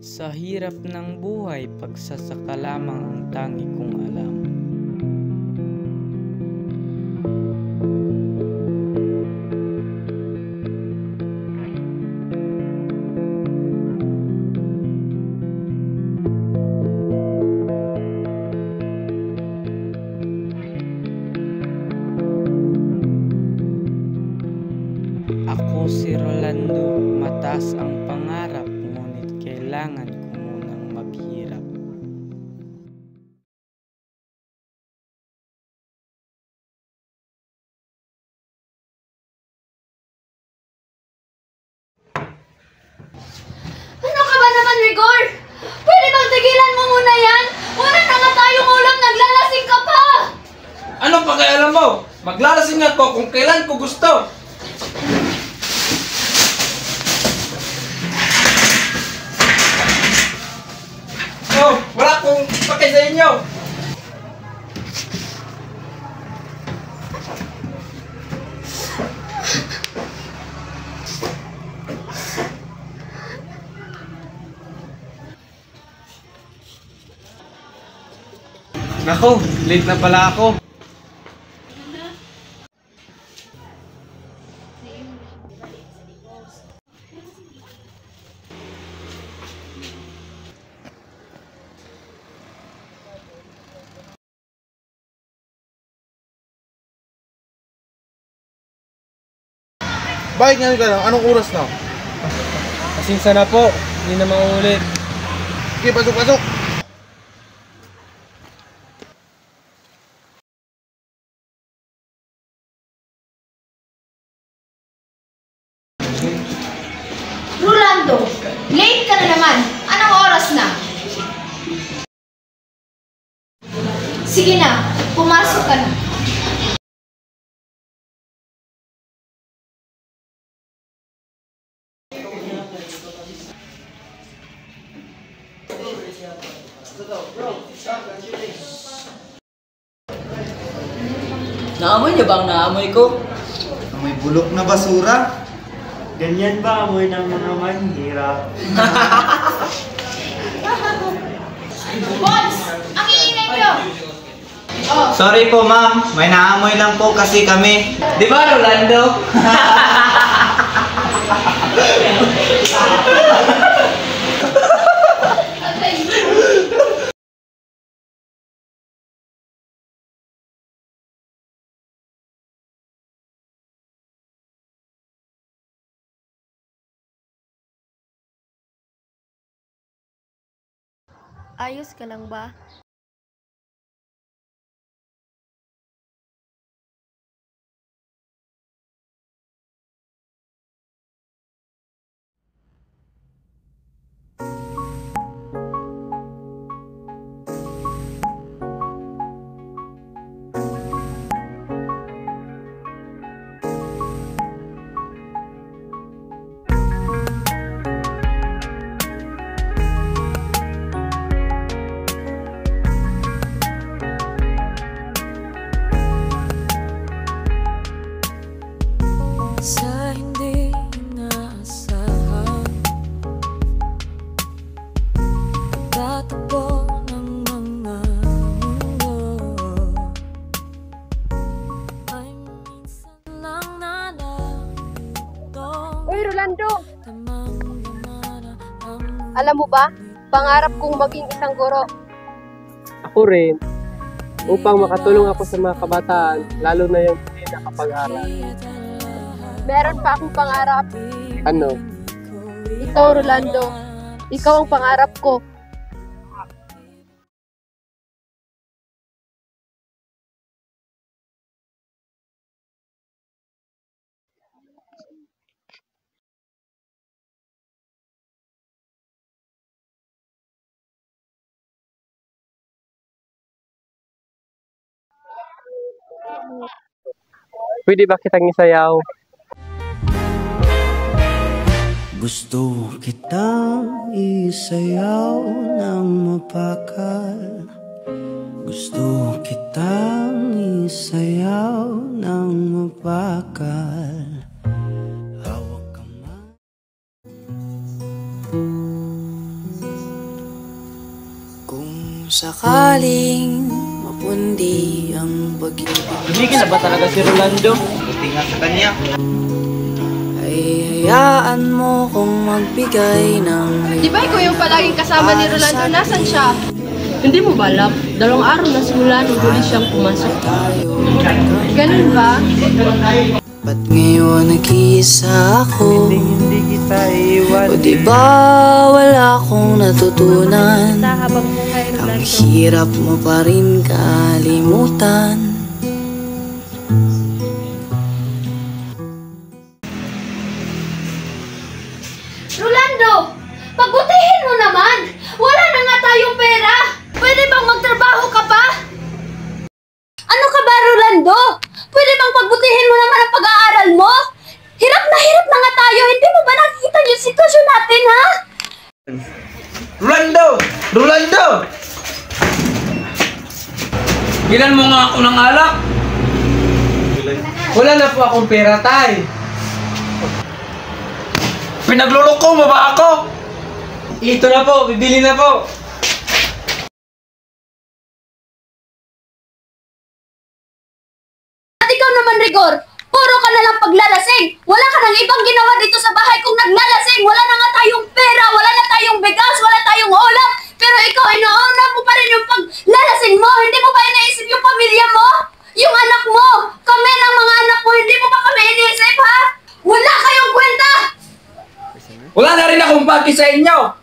Sa hirap ng buhay, pagsasaka lamang ang tangi kong alam. Ako si Rolando, mataas ang pangarap, ngunit kailangan ko munang maghirap. Ano ka ba naman, Rigor? Pwede bang tigilan mo muna yan? Wala na nga tayong ulam, naglalasing ka pa! Anong pakialam mo? Maglalasing ako kung kailan ko gusto. Oh, wala akong pake sa inyo. Nako, late na pala ako. Bakit ngayon ka lang? Anong oras na? Pasensya na po, hindi na mauulit. Sige, pasok! Rolando, late ka na naman. Anong oras na? Sige na, pumasok ka na. Naamoy niyo ba ang naamoy ko? May bulok na basura. Ganyan ba amoy ng mga manhirap? Boss, ang iingay nyo! Oh, Sorry po ma'am, may naamoy lang po kasi kami. Di ba, Rolando? Ayos ka lang ba? Sa hindi inaasahan, tatakbo ng mga mundo ay minsan lang nalalutong. Uy, Rolando! Damang-damana ang Alam mo ba, pangarap kong maging isang guro. Ako rin, upang makatulong ako sa mga kabataan, lalo na yung hindi nakapag-aral. Meron pa akong pangarap. Ano? Ikaw, Rolando. Ikaw ang pangarap ko. Pwede ba kitang isayaw? Gusto kitang isayaw ng mapakal. Gusto kitang isayaw ng mapakal. Hawak kamay. sakaling mapundi ang pag-ibig Tumigil na ba talaga si Rolando? Buti nga sa kanya. ay hayaan mo kong magbigay ng Di ba ikaw yung palaging kasama ni Rolando? Nasaan siya? Hindi mo ba alam? 2 araw na simula nung huli siyang pumasok. Ganun ba? Ba't ngayon nag-iisa ako? Hindi kita iwan. O di ba wala akong natutunan? Habang buhay, Ang hirap mo pa rin kalimutan. Rolando, pagbutihin mo naman! Wala na nga tayong pera! Pwede bang magtrabaho ka pa? Ano ka ba, Rolando? Pwede bang pagbutihin mo naman ang pag-aaral mo? Hirap na nga tayo! Hindi mo ba nakikita yung sitwasyon natin, ha? Rolando! Rolando! Bilan mo nga ako ng alak. Wala na po akong pera, tay. Pinagluloko mo ba ako? Ito na po, bibili na po. At ikaw naman, Rigor, puro ka na lang paglalasing. Wala ka nang ibang ginawa dito sa bahay kung naglalasing. Wala na nga tayong pera, wala na tayong bigas, wala tayong ulam. Pero ikaw, inauna mo pa rin yung paglalasing mo. Hindi mo ba iniisip yung pamilya mo? Yung anak mo? Kami ng mga anak mo, hindi mo ba kami iniisip, ha? Wala kayong kwenta! Wala na rin akong pati sa inyo.